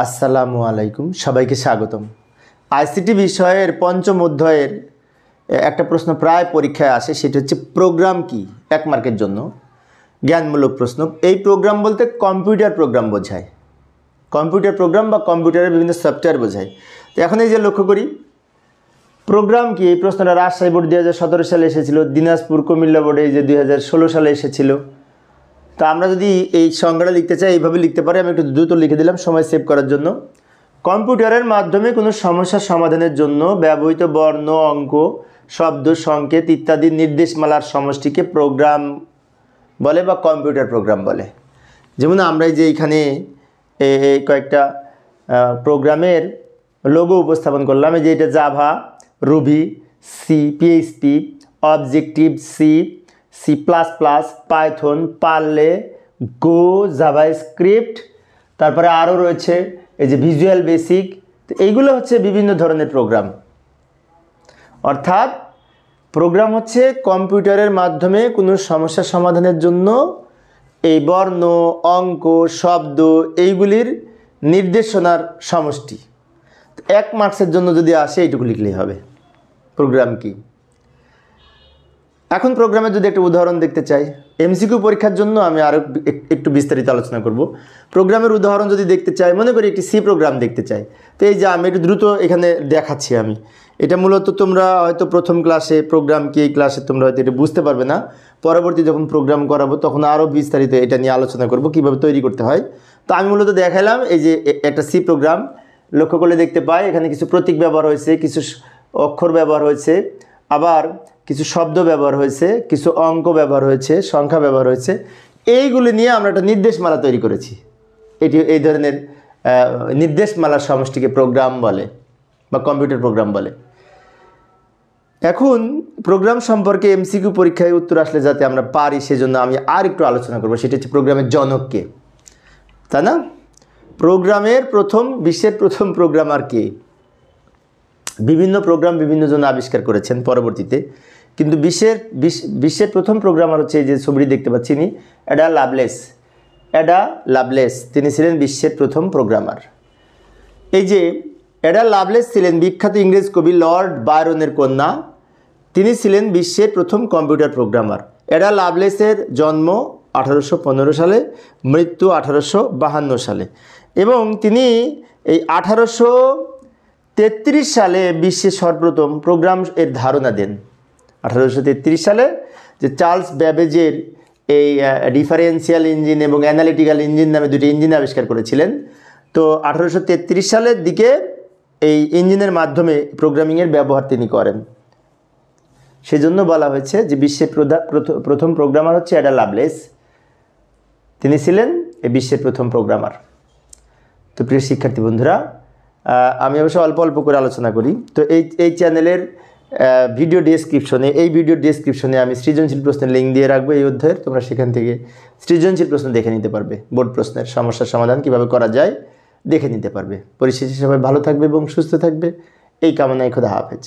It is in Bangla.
আসসালামু আলাইকুম, সবাইকে স্বাগতম। আইসিটি বিষয়ের পঞ্চম অধ্যায়ের একটা প্রশ্ন প্রায় পরীক্ষায় আসে, সেটা হচ্ছে প্রোগ্রাম কি। 1 মার্কের জন্য জ্ঞানমূলক প্রশ্ন। এই প্রোগ্রাম বলতে কম্পিউটার প্রোগ্রাম বোঝায়, কম্পিউটার প্রোগ্রাম বা কম্পিউটারের বিভিন্ন সফটওয়্যার বোঝায়। তো এখন এই যে লক্ষ্য করি প্রোগ্রাম কি, এই প্রশ্নটা রাজশাহী বোর্ড 2017 সালে এসেছিল, দিনাজপুর কুমিল্লা বোর্ডে এই যে 2016 সালে এসেছিল। তো আমরা যদি এই সংজ্ঞাটা লিখতে চাই এইভাবে লিখতে পারি, আমি একটু দ্রুত লিখে দিলাম সময় সেভ করার জন্য। কম্পিউটারের মাধ্যমে কোনো সমস্যার সমাধানের জন্য ব্যবহৃত বর্ণ, অঙ্ক, শব্দ, সংকেত ইত্যাদি নির্দেশমালার সমষ্টিকে প্রোগ্রাম বলে বা কম্পিউটার প্রোগ্রাম বলে। যেমন আমরা যে এইখানে এই কয়েকটা প্রোগ্রামের লোগো উপস্থাপন করলাম, এই যে এটা Java, Ruby, C, PHP, objective C, C plus plus, Python, পার্লে, গো, জাভাস্ক্রিপ্ট, তারপরে আরও রয়েছে এই যে ভিজুয়াল বেসিক। তো এইগুলো হচ্ছে বিভিন্ন ধরনের প্রোগ্রাম। অর্থাৎ প্রোগ্রাম হচ্ছে কম্পিউটারের মাধ্যমে কোনো সমস্যা সমাধানের জন্য এই বর্ণ, অঙ্ক, শব্দ এইগুলির নির্দেশনার সমষ্টি। 1 মার্কসের জন্য যদি আসে এইটুকু লিখলেই হবে প্রোগ্রাম কি। এখন প্রোগ্রামের যদি একটা উদাহরণ দেখতে চাই, এমসিকিউ পরীক্ষার জন্য আমি আরও একটু বিস্তারিত আলোচনা করব। প্রোগ্রামের উদাহরণ যদি দেখতে চাই, মনে করি একটি সি প্রোগ্রাম দেখতে চাই, তো এই যে আমি একটু দ্রুত এখানে দেখাচ্ছি। আমি এটা মূলত তোমরা হয়তো প্রথম ক্লাসে প্রোগ্রাম কি এই ক্লাসে তোমরা হয়তো এটা বুঝতে পারবে না, পরবর্তী যখন প্রোগ্রাম করাবো তখন আরও বিস্তারিত এটা নিয়ে আলোচনা করব কীভাবে তৈরি করতে হয়। তো আমি মূলত দেখালাম এই যে একটা সি প্রোগ্রাম, লক্ষ্য করলে দেখতে পাই এখানে কিছু প্রতীক ব্যবহার হয়েছে, কিছু অক্ষর ব্যবহার হয়েছে, আবার কিছু শব্দ ব্যবহার হয়েছে, কিছু অঙ্ক ব্যবহার হয়েছে, সংখ্যা ব্যবহার হয়েছে। এইগুলি নিয়ে আমরা একটা নির্দেশমালা তৈরি করেছি। এটি এই ধরনের নির্দেশমালার সমষ্টিকে প্রোগ্রাম বলে বা কম্পিউটার প্রোগ্রাম বলে। এখন প্রোগ্রাম সম্পর্কে এমসিকিউ পরীক্ষায় উত্তর আসলে যাতে আমরা পারি সেজন্য আমি আর একটু আলোচনা করব, সেটা হচ্ছে প্রোগ্রামের জনককে, তাই না? প্রোগ্রামের বিশ্বের প্রথম প্রোগ্রামার কে? বিভিন্ন প্রোগ্রাম বিভিন্ন জন আবিষ্কার করেছেন পরবর্তীতে, কিন্তু বিশ্বের প্রথম প্রোগ্রামার হচ্ছে এই যে ছবিটি দেখতে পাচ্ছি, অ্যাডা লাভলেস। তিনি ছিলেন বিশ্বের প্রথম প্রোগ্রামার। এই যে অ্যাডা লাভলেস ছিলেন বিখ্যাত ইংরেজ কবি লর্ড বায়রনের কন্যা। তিনি ছিলেন বিশ্বের প্রথম কম্পিউটার প্রোগ্রামার। অ্যাডা লাভলেসের জন্ম 1815 সালে, মৃত্যু 1852 সালে, এবং তিনি এই 1833 সালে বিশ্বের সর্বপ্রথম প্রোগ্রাম এর ধারণা দেন। 1833 সালে যে চার্লস ব্যাবেজের এই ডিফারেন্সিয়াল ইঞ্জিন এবং অ্যানালিটিক্যাল ইঞ্জিন নামে দুটি ইঞ্জিন আবিষ্কার করেছিলেন। তো 1833 সালের দিকে এই ইঞ্জিনের মাধ্যমে প্রোগ্রামিংয়ের ব্যবহার তিনি করেন। সেজন্য বলা হয়েছে যে বিশ্বের প্রথম প্রোগ্রামার হচ্ছে অ্যাডা লাভলেস। তিনি ছিলেন এই বিশ্বের প্রথম প্রোগ্রামার। তো প্রিয় শিক্ষার্থী বন্ধুরা, আমি অবশ্য অল্প অল্প করে আলোচনা করি। তো এই চ্যানেলের ভিডিও ডেসক্রিপশনে আমি সৃজনশীল প্রশ্নের লিঙ্ক দিয়ে রাখবো এই অধ্যায়ের। তোমরা সেখান থেকে সৃজনশীল প্রশ্ন দেখে নিতে পারবে, বোর্ড প্রশ্নের সমস্যার সমাধান কিভাবে করা যায় দেখে নিতে পারবে। পরিশেষে সবাই ভালো থাকবে এবং সুস্থ থাকবে এই কামনায় খোদা হাফেজ।